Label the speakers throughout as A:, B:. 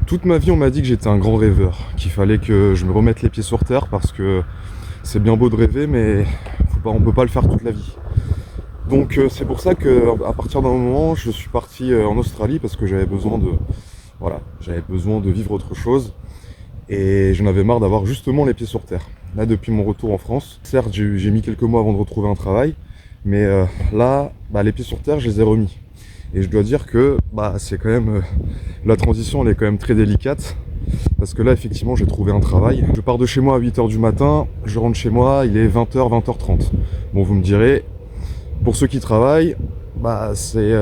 A: Toute ma vie, on m'a dit que j'étais un grand rêveur, qu'il fallait que je me remette les pieds sur terre parce que c'est bien beau de rêver, mais on peut pas le faire toute la vie. Donc c'est pour ça qu'à partir d'un moment, je suis parti en Australie parce que j'avais besoin de vivre autre chose et j'en avais marre d'avoir justement les pieds sur terre. Là, depuis mon retour en France, certes, j'ai mis quelques mois avant de retrouver un travail, mais là, les pieds sur terre, je les ai remis. Et je dois dire que c'est quand même la transition, elle est quand même très délicate. Parce que là, effectivement, j'ai trouvé un travail. Je pars de chez moi à 8h du matin, je rentre chez moi, il est 20h, 20h30. Bon, vous me direz, pour ceux qui travaillent, c'est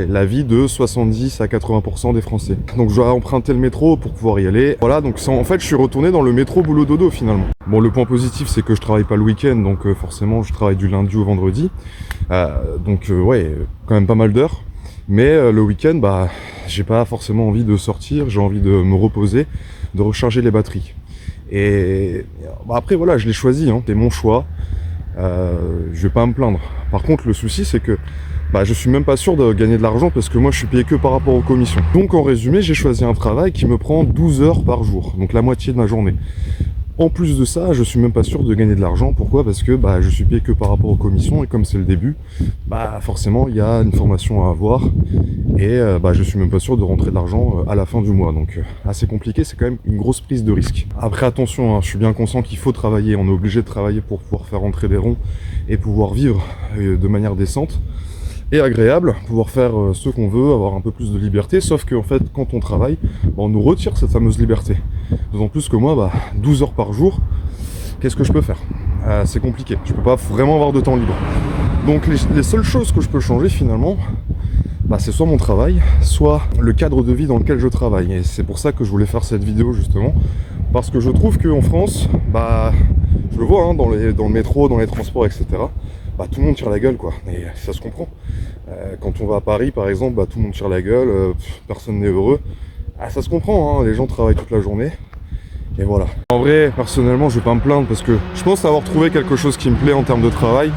A: la vie de 70 à 80% des Français. Donc je dois emprunter le métro pour pouvoir y aller. Voilà, donc en fait, je suis retourné dans le métro boulot dodo finalement. Bon, le point positif, c'est que je travaille pas le week-end, donc forcément, je travaille du lundi au vendredi. Ouais, quand même pas mal d'heures. Mais le week-end, j'ai pas forcément envie de sortir, j'ai envie de me reposer, de recharger les batteries. Et après, voilà, je l'ai choisi, hein, c'est mon choix. Je vais pas me plaindre. Par contre, le souci, c'est que je suis même pas sûr de gagner de l'argent parce que moi, je suis payé que par rapport aux commissions. Donc, en résumé, j'ai choisi un travail qui me prend 12 heures par jour, donc la moitié de ma journée. En plus de ça, je suis même pas sûr de gagner de l'argent. Pourquoi ? Parce que je suis payé que par rapport aux commissions et comme c'est le début, forcément il y a une formation à avoir et je suis même pas sûr de rentrer de l'argent à la fin du mois. Donc assez compliqué, c'est quand même une grosse prise de risque. Après attention, je suis bien conscient qu'il faut travailler, on est obligé de travailler pour pouvoir faire rentrer des ronds et pouvoir vivre de manière décente et agréable, pouvoir faire ce qu'on veut, avoir un peu plus de liberté, sauf qu'en fait, quand on travaille, on nous retire cette fameuse liberté. D'autant plus que moi, 12 heures par jour, qu'est-ce que je peux faire ? C'est compliqué, je peux pas vraiment avoir de temps libre. Donc les seules choses que je peux changer finalement, c'est soit mon travail, soit le cadre de vie dans lequel je travaille. Et c'est pour ça que je voulais faire cette vidéo justement, parce que je trouve qu'en France, je le vois dans le métro, dans les transports, etc., tout le monde tire la gueule, quoi. Et ça se comprend. Quand on va à Paris, par exemple, tout le monde tire la gueule, personne n'est heureux. Ça se comprend, les gens travaillent toute la journée. Et voilà. En vrai, personnellement, je vais pas me plaindre parce que je pense avoir trouvé quelque chose qui me plaît en termes de travail.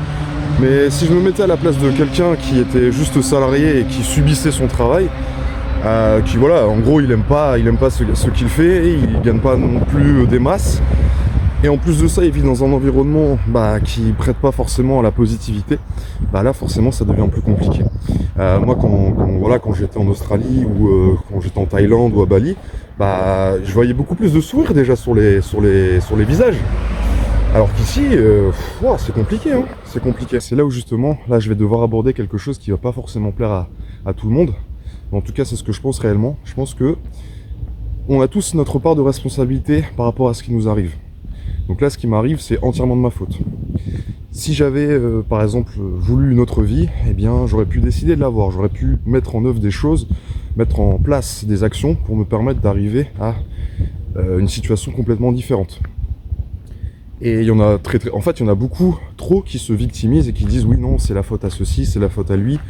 A: Mais si je me mettais à la place de quelqu'un qui était juste salarié et qui subissait son travail, en gros, il aime pas ce qu'il fait, et il gagne pas non plus des masses. Et en plus de ça, il vit dans un environnement qui prête pas forcément à la positivité. Là, forcément, ça devient plus compliqué. Moi, quand j'étais en Australie ou quand j'étais en Thaïlande ou à Bali, je voyais beaucoup plus de sourires déjà sur les visages. Alors qu'ici, c'est compliqué, hein. C'est compliqué. C'est là où justement, là, je vais devoir aborder quelque chose qui va pas forcément plaire à tout le monde. Mais en tout cas, c'est ce que je pense réellement. Je pense que on a tous notre part de responsabilité par rapport à ce qui nous arrive. Donc là, ce qui m'arrive, c'est entièrement de ma faute. Si j'avais, par exemple, voulu une autre vie, j'aurais pu décider de l'avoir. J'aurais pu mettre en œuvre des choses, mettre en place des actions pour me permettre d'arriver à une situation complètement différente. Et il y en a en fait, il y en a beaucoup trop qui se victimisent et qui disent oui, non, c'est la faute à ceci, c'est la faute à lui.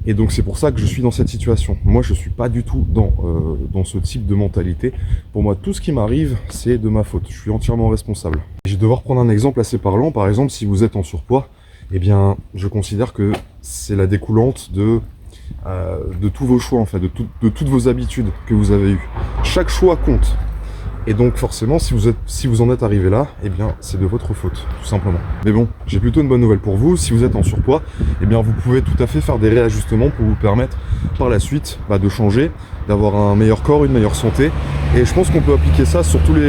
A: Et donc c'est pour ça que je suis dans cette situation. Moi, je suis pas du tout dans ce type de mentalité. Pour moi, tout ce qui m'arrive, c'est de ma faute. Je suis entièrement responsable. Je vais devoir prendre un exemple assez parlant. Par exemple, si vous êtes en surpoids, je considère que c'est la découlante de tous vos choix, en fait, de toutes vos habitudes que vous avez eues. Chaque choix compte. Et donc forcément, si vous en êtes arrivé là, c'est de votre faute, tout simplement. Mais bon, j'ai plutôt une bonne nouvelle pour vous. Si vous êtes en surpoids, vous pouvez tout à fait faire des réajustements pour vous permettre par la suite de changer, d'avoir un meilleur corps, une meilleure santé. Et je pense qu'on peut appliquer ça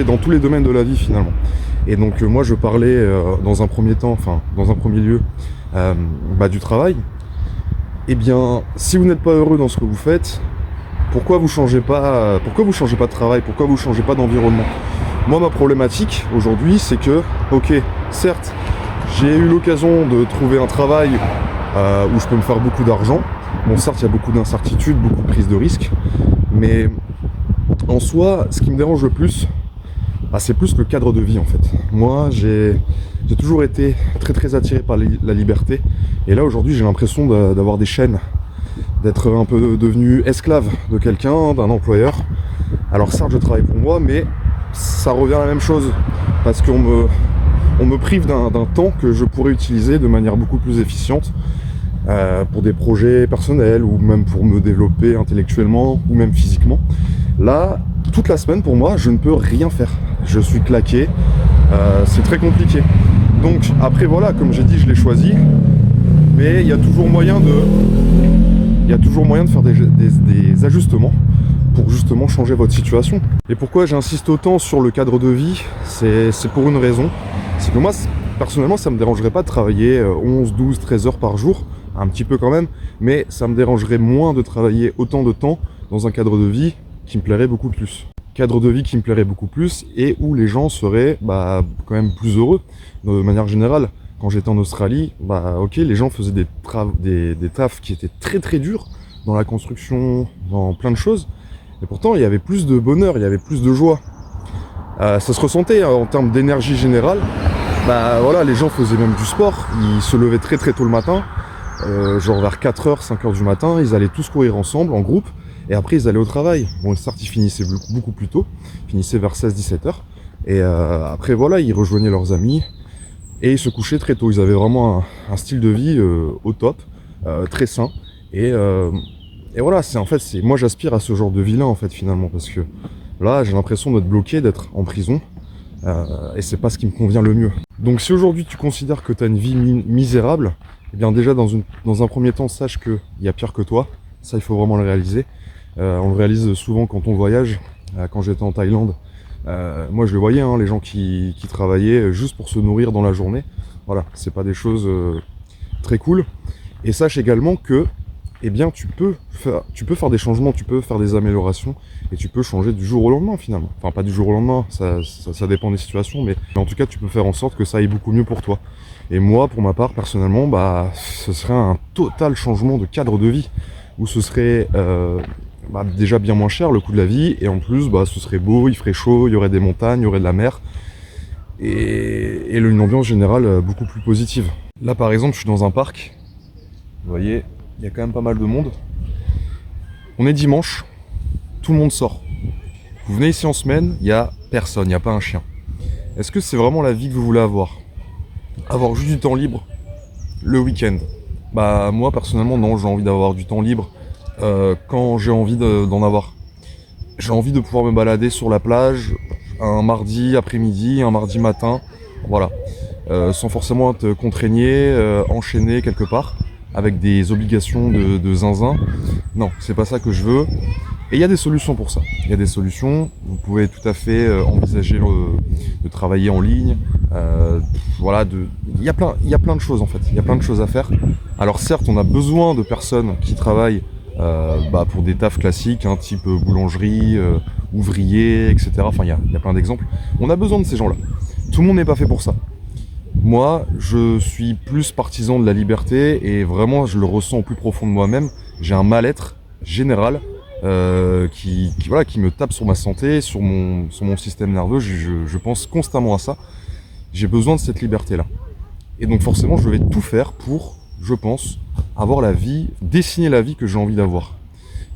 A: dans tous les domaines de la vie finalement. Et donc moi, je parlais dans un premier lieu, du travail. Si vous n'êtes pas heureux dans ce que vous faites, pourquoi vous changez pas de travail? Pourquoi vous changez pas d'environnement? Moi, ma problématique aujourd'hui, c'est que, certes, j'ai eu l'occasion de trouver un travail où je peux me faire beaucoup d'argent. Bon, certes, il y a beaucoup d'incertitudes, beaucoup de prises de risques, mais en soi, ce qui me dérange le plus, c'est plus le cadre de vie en fait. Moi, j'ai toujours été très très attiré par la liberté, et là aujourd'hui, j'ai l'impression d'avoir des chaînes, d'être un peu devenu esclave de quelqu'un, d'un employeur. Alors certes, je travaille pour moi, mais ça revient à la même chose, parce qu'on me prive d'un temps que je pourrais utiliser de manière beaucoup plus efficiente pour des projets personnels, ou même pour me développer intellectuellement, ou même physiquement. Là, toute la semaine, pour moi, je ne peux rien faire. Je suis claqué, c'est très compliqué. Donc, après, voilà, comme j'ai dit, je l'ai choisi, mais il y a toujours moyen de faire des ajustements pour justement changer votre situation. Et pourquoi j'insiste autant sur le cadre de vie, c'est pour une raison. C'est que moi, personnellement, ça me dérangerait pas de travailler 11, 12, 13 heures par jour, un petit peu quand même, mais ça me dérangerait moins de travailler autant de temps dans un cadre de vie qui me plairait beaucoup plus. Cadre de vie qui me plairait beaucoup plus et où les gens seraient quand même plus heureux de manière générale. Quand j'étais en Australie, ok, les gens faisaient des tafs qui étaient très très durs dans la construction, dans plein de choses, et pourtant il y avait plus de bonheur, il y avait plus de joie. Ça se ressentait en termes d'énergie générale. Voilà, les gens faisaient même du sport, ils se levaient très très tôt le matin, genre vers 4h, 5h du matin, ils allaient tous courir ensemble en groupe, et après ils allaient au travail. Bon, certes ils finissaient beaucoup plus tôt, ils finissaient vers 16-17h, et après voilà, ils rejoignaient leurs amis, et ils se couchaient très tôt. Ils avaient vraiment un style de vie au top, très sain, et voilà, moi j'aspire à ce genre de vie là en fait finalement, parce que là j'ai l'impression d'être bloqué, d'être en prison, et c'est pas ce qui me convient le mieux. Donc si aujourd'hui tu considères que tu as une vie misérable, eh bien déjà dans un premier temps, sache qu'il y a pire que toi. Ça, il faut vraiment le réaliser. On le réalise souvent quand on voyage. Quand j'étais en Thaïlande, moi je le voyais, hein, les gens qui travaillaient juste pour se nourrir dans la journée. Voilà, c'est pas des choses très cool. Et sache également que eh bien, tu peux faire des changements, tu peux faire des améliorations, et tu peux changer du jour au lendemain finalement. Enfin, pas du jour au lendemain, ça dépend des situations, mais en tout cas, tu peux faire en sorte que ça aille beaucoup mieux pour toi. Et moi, pour ma part, personnellement, ce serait un total changement de cadre de vie, où ce serait déjà bien moins cher le coût de la vie, et en plus, ce serait beau, il ferait chaud, il y aurait des montagnes, il y aurait de la mer, et une ambiance générale beaucoup plus positive. Là, par exemple, je suis dans un parc, vous voyez, il y a quand même pas mal de monde. On est dimanche, tout le monde sort. Vous venez ici en semaine, il n'y a personne, il n'y a pas un chien. Est-ce que c'est vraiment la vie que vous voulez avoir? Avoir juste du temps libre le week-end? Moi personnellement non, j'ai envie d'avoir du temps libre quand j'ai envie d'en avoir. J'ai envie de pouvoir me balader sur la plage un mardi après-midi, un mardi matin, voilà. Sans forcément être contraigné, enchaîné quelque part, avec des obligations de zinzin. Non, c'est pas ça que je veux. Et il y a des solutions pour ça. Il y a des solutions. Vous pouvez tout à fait envisager de travailler en ligne. Voilà, il y a plein de choses en fait. Il y a plein de choses à faire. Alors certes, on a besoin de personnes qui travaillent pour des tafs classiques, hein, type boulangerie, ouvrier, etc. Enfin, il y a plein d'exemples. On a besoin de ces gens-là. Tout le monde n'est pas fait pour ça. Moi, je suis plus partisan de la liberté, et vraiment, je le ressens au plus profond de moi-même. J'ai un mal-être général qui me tape sur ma santé, sur mon système nerveux. Je pense constamment à ça. J'ai besoin de cette liberté-là. Et donc forcément, je vais tout faire pour, je pense, avoir dessiner la vie que j'ai envie d'avoir.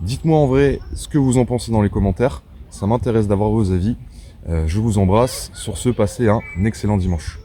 A: Dites-moi en vrai ce que vous en pensez dans les commentaires. Ça m'intéresse d'avoir vos avis. Je vous embrasse. Sur ce, passez un excellent dimanche.